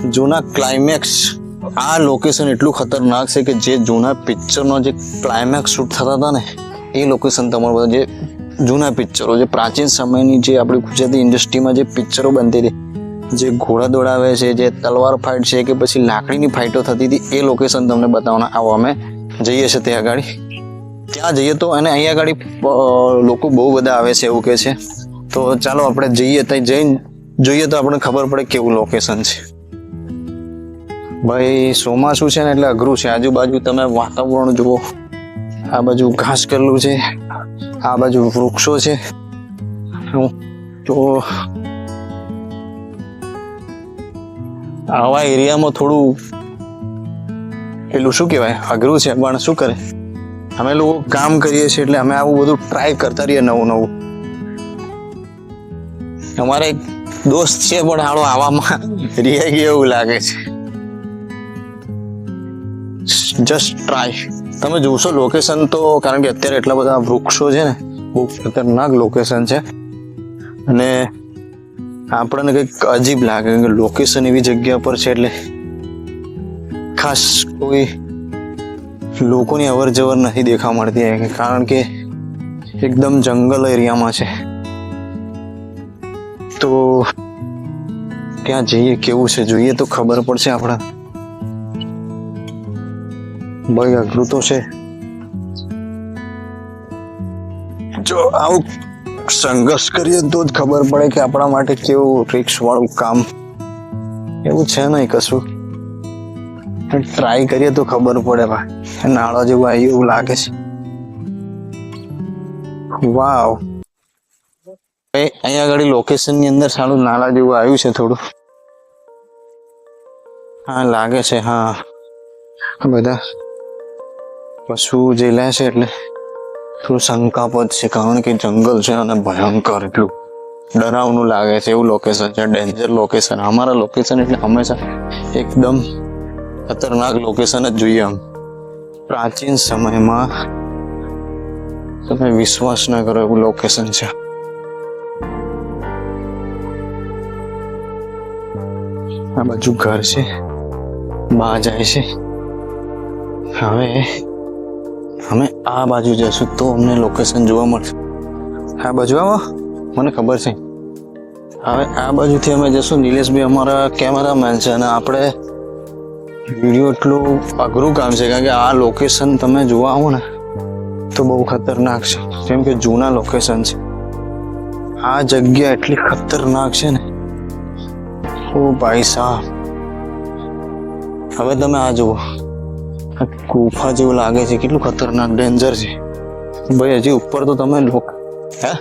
જૂના ક્લાઇમેક્સ, આ લોકેશન એટલું ખતરનાક છે કે જે જૂના પિક્ચરનો જે ક્લાઇમેક્સ શૂટ થતા હતા ને એ લોકેશન તમારું બધા જે જૂના પિક્ચરો, જે પ્રાચીન સમયની જે આપણી ગુજરાતી ઇન્ડસ્ટ્રીમાં જે પિક્ચરો બનતી હતી, જે ઘોડા દોડાવે છે, જે તલવાર ફાઇટ છે કે પછી લાકડીની ફાઇટો થતી હતી, એ લોકેશન તમને બતાવવાના. આવો અમે જઈએ છીએ ત્યાં આગળ. ત્યાં જઈએ તો અને અહીંયા આગળ લોકો બહુ બધા આવે છે એવું કહે છે. તો ચાલો આપણે જઈએ, ત્યાં જઈને જોઈએ તો આપણને ખબર પડે કેવું લોકેશન છે. ભાઈ ચોમાસું છે ને એટલે અઘરું છે. આજુબાજુ તમે વાતાવરણ જુઓ, આ બાજુ ઘાસ કરેલું છે, આ બાજુ વૃક્ષો છે. તો આવા એરિયામાં થોડું પેલું શું કહેવાય, અઘરું છે. પણ શું કરે, અમે લોકો કામ કરીએ છીએ એટલે અમે આવું બધું ટ્રાય કરતા રહીએ નવું નવું. અમારે એક દોસ્ત છે પણ હાલો આવામાં રિયાઈ ગયો એવું લાગે છે. Just try. તમે જોશો લોકેશન તો, કારણ કે અત્યારે એટલા બધા વૃક્ષો છે ને, બહુ ખતરનાક લોકેશન છે. અને આપણને કંઈક અજીબ લાગે કે લોકેશન એવી જગ્યા પર છે એટલે ખાસ કોઈ લોકોની અવર જવર નથી દેખવા મળતી, કારણ કે એકદમ જંગલ એરિયામાં છે. તો ત્યાં જઈએ, કેવું છે જોઈએ તો ખબર પડશે આપણા. ભાઈ અઘરું તો છે. જો આવું સંઘર્ષ કરીએ તો જ ખબર પડે કે આપણા માટે કેવું રિસ્ક વાળું કામ. એવું છે નહીં કશું, ટ્રાય કરીએ તો ખબર પડે. ભાઈ નાળા જેવું આવ્યું એવું લાગે છે. વાવ, અહીંયા આગળ લોકેશન ની અંદર સારું નાળા જેવું આવ્યું છે થોડું. હા લાગે છે. હા બધા પશુ જે લે છે એટલે થોડું શંકાપદ છે, કારણ કે જંગલ છે અને ભયંકર, એટલું ડરાવનું લાગે છે એવું લોકેશન છે. Danger location. અમારા લોકેશન એટલે હંમેશા એકદમ ખતરનાક લોકેશન જ જોઈએ. આમ પ્રાચીન સમયમાં તમે વિશ્વાસ ના કરો એવું લોકેશન છે. આ બાજુ ઘર છે, બા જાય છે. હવે અમે આ બાજુ જશું તો અમને લોકેશન જોવા મળશે. આ બાજુ આવો, મને ખબર છે. હવે આ બાજુથી અમે જશું. નિલેશભાઈ અમારા કેમેરામેન છે અને આપણે વિડીયો એટલું અઘરું કામ છે, કારણ કે આ લોકેશન તમે જોવા આવો ને તો બહુ ખતરનાક છે, કેમ કે જૂના લોકેશન છે. આ જગ્યા એટલી ખતરનાક છે ને, ઓ ભાઈ સાહેબ. હવે તમે આ જુઓ, ગુફા જેવું લાગે છે, કેટલું ખતરનાક ડેન્જર છે. ભાઈ હજી ઉપર તો તમે લોકો, હે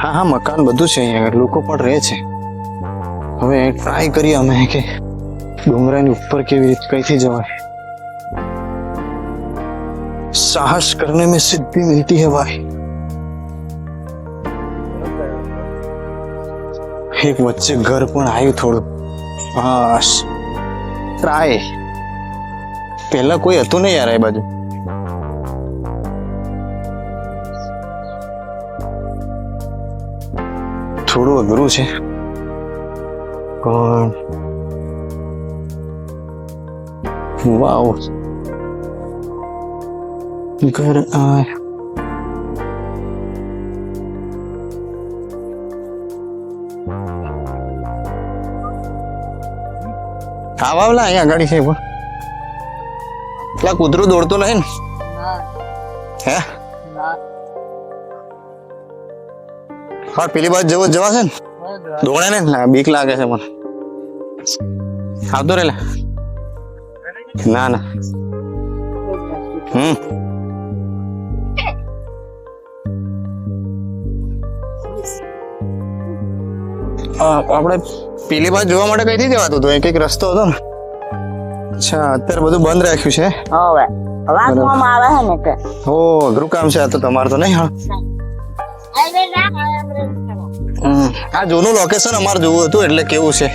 હા હા મકાન બધું છે અહીંયા, લોકો પણ રહે છે. હવે ટ્રાય કરીએ અમે કે ડુંગરાની ઉપર કેવી રીતે કઈથી જવાય. साहस करने में सिद्धि मिलती है भाई. एक वच्चे घर पण आयु थोड़ું. बस ट्राय. પહેલા કોઈ હતું નહીં યાર એ બાજુ. થોડું અઘરું છે પણ વાવ. ઘર આ આવાવલા અહીંયા ગાડી છે પણ પેલા કૂતરું દોડતો નહીં ને? હે હા પેલી બાજુ જવો જવાશે ને? દોડે ને બીક લાગે છે મને. આવતો રે ના ના. આપણે પેલી બાજુ જોવા માટે કઈથી જવાતું હતું? એક રસ્તો હતો ને. અચ્છા અત્યારે બધું બંધ રાખ્યું છે. ઓ અઘરું કામ છે આ તો તમારે તો નહીં. આ જૂનું લોકેશન અમારે જોવું હતું એટલે કેવું છે.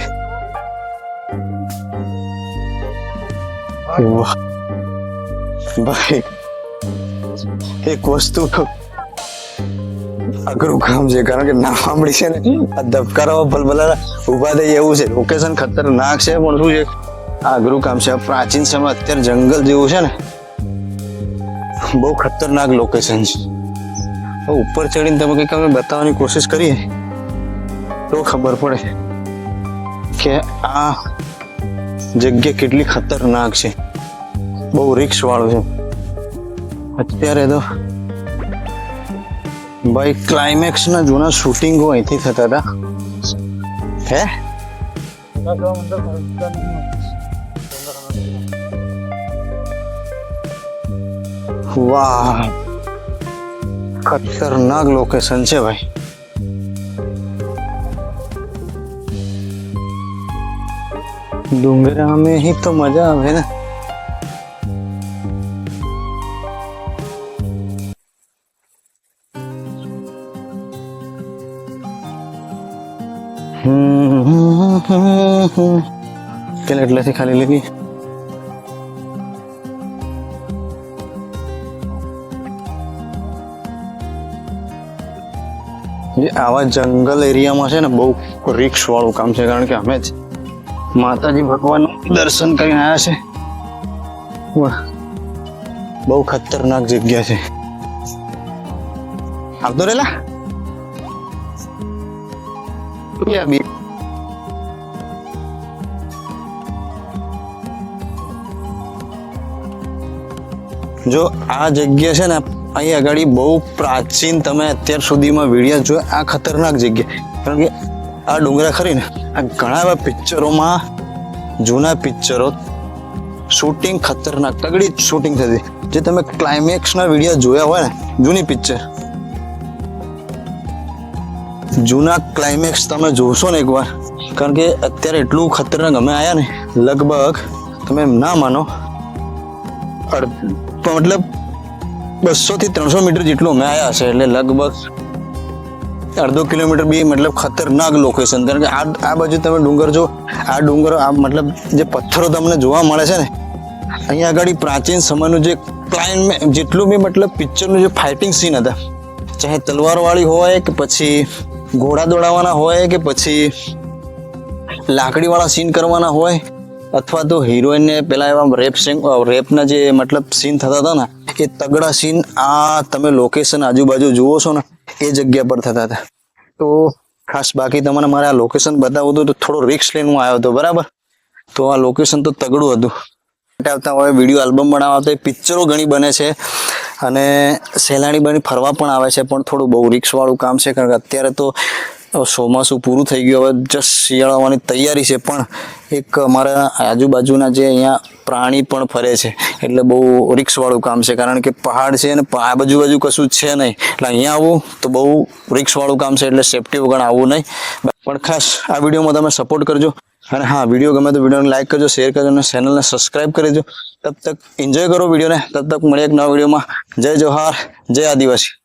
ભાઈ એક વસ્તુ અઘરું કામ છે, કારણ કે ના સાંભળી છે ને આ ધબકારો ભલભલા ઉભા થઈ એવું છે. લોકેશન ખતરનાક છે, પણ શું છે આ અઘરું કામ છે. પ્રાચીન સમય અત્યારે જંગલ જેવું છે ને, બહુ ખતરનાક લોકેશન છે. ઉપર ચડીને તમે કંઈક અમે બતાવવાની કોશિશ કરીએ તો ખબર પડે કે આ જગ્યા કેટલી ખતરનાક છે. બહુ રિસ્ક વાળું છે. અત્યારે તો ભાઈ ક્લાઇમેક્સ ના જૂના શૂટિંગો અહીંથી થતા હતા. હે વાહ, ખતરનાક લોકેશન છે ભાઈ. डूंगरा में ही तो मजा આવે ને. પેલા એટલાથી ખાલી લેવી. આવા જંગલ એરિયામાં છે ને બહુ રિસ્ક વાળું કામ છે, કારણ કે અમે જ માતાજી ભગવાન દર્શન કરીને આવ્યા છે. બહુ ખતરનાક જગ્યા છે. આવતો રેલા જો આ જગ્યા છે ને અહીં આગળ બહુ પ્રાચીન, તમે અત્યાર સુધીમાં વિડીયો જો આ ખતરનાક જગ્યા, કારણ કે આ ડુંગરા ખરી ને આ ઘણા એવા પિક્ચરોમાં, જૂના પિક્ચરો શૂટિંગ ખતરનાક તગડી શૂટિંગ થતી. જે તમે ક્લાઇમેક્સના વિડીયો જોયા હોય ને, જૂની પિક્ચર, જૂના ક્લાઇમેક્સ તમે જોશો ને એકવાર, કારણ કે અત્યારે એટલું ખતરનાક અમે આવ્યા ને, લગભગ તમે ના માનો મતલબ 200 થી 300 મીટર જેટલું અમે આવ્યા છે. એટલે લગભગ અડધો કિલોમીટર બી મતલબ ખતરનાક લોકેશન. કારણ કે આ બાજુ તમે ડુંગર જો, આ ડુંગર આ મતલબ જે પથ્થરો તમને જોવા મળે છે ને, અહીંયા આગળ પ્રાચીન સમયનું જે ક્લાઇમેક્સ, જેટલું બી મતલબ પિક્ચરનું જે ફાઇટિંગ સીન હતા, ચાહે તલવારવાળી હોય કે પછી ઘોડા દોડાવવાના હોય કે પછી લાકડીવાળા સીન કરવાના હોય, અથવા તો હિરોઈનને પેલા એવા રેપના જે મતલબ સીન થતા હતા ને, એ તગડા સીન આ તમે લોકેશન આજુબાજુ જુઓ છો ને એ જગ્યા પર થતા હતા. તો ખાસ બાકી તમને મારે આ લોકેશન બતાવવું હતું તો થોડો રિસ્ક લઈને હું આવ્યો હતો, બરાબર. તો આ લોકેશન તો તગડું હતું. આવતા હોય વિડીયો આલ્બમ બનાવવા તો પિક્ચરો ઘણી બને છે અને સહેલાણી બની ફરવા પણ આવે છે, પણ થોડું બહુ રિસ્ક વાળું કામ છે. કારણ કે અત્યારે તો ચોમાસું પૂરું થઈ ગયું, હવે જસ્ટ શિયાળો આવવાની તૈયારી છે, પણ એક અમારા આજુબાજુના જે અહીંયા પ્રાણી પણ ફરે છે, એટલે બહુ રિસ્ક વાળું કામ છે. કારણ કે પહાડ છે અને આ બાજુ કશું જ છે નહીં, એટલે અહીંયા આવવું તો બહુ રિસ્ક વાળું કામ છે, એટલે સેફટી વગર આવવું નહીં. પણ ખાસ આ વિડીયોમાં તમે સપોર્ટ કરજો. અને હા, વિડીયો ગમે તો વિડીયોને લાઈક કરજો, શેર કરજો અને ચેનલને સબસ્ક્રાઈબ કરી દેજો. તબ તક એન્જોય કરો વિડીયોને. તબ તક મળીએ એક નવા વિડીયોમાં. જય જોહાર, જય આદિવાસી.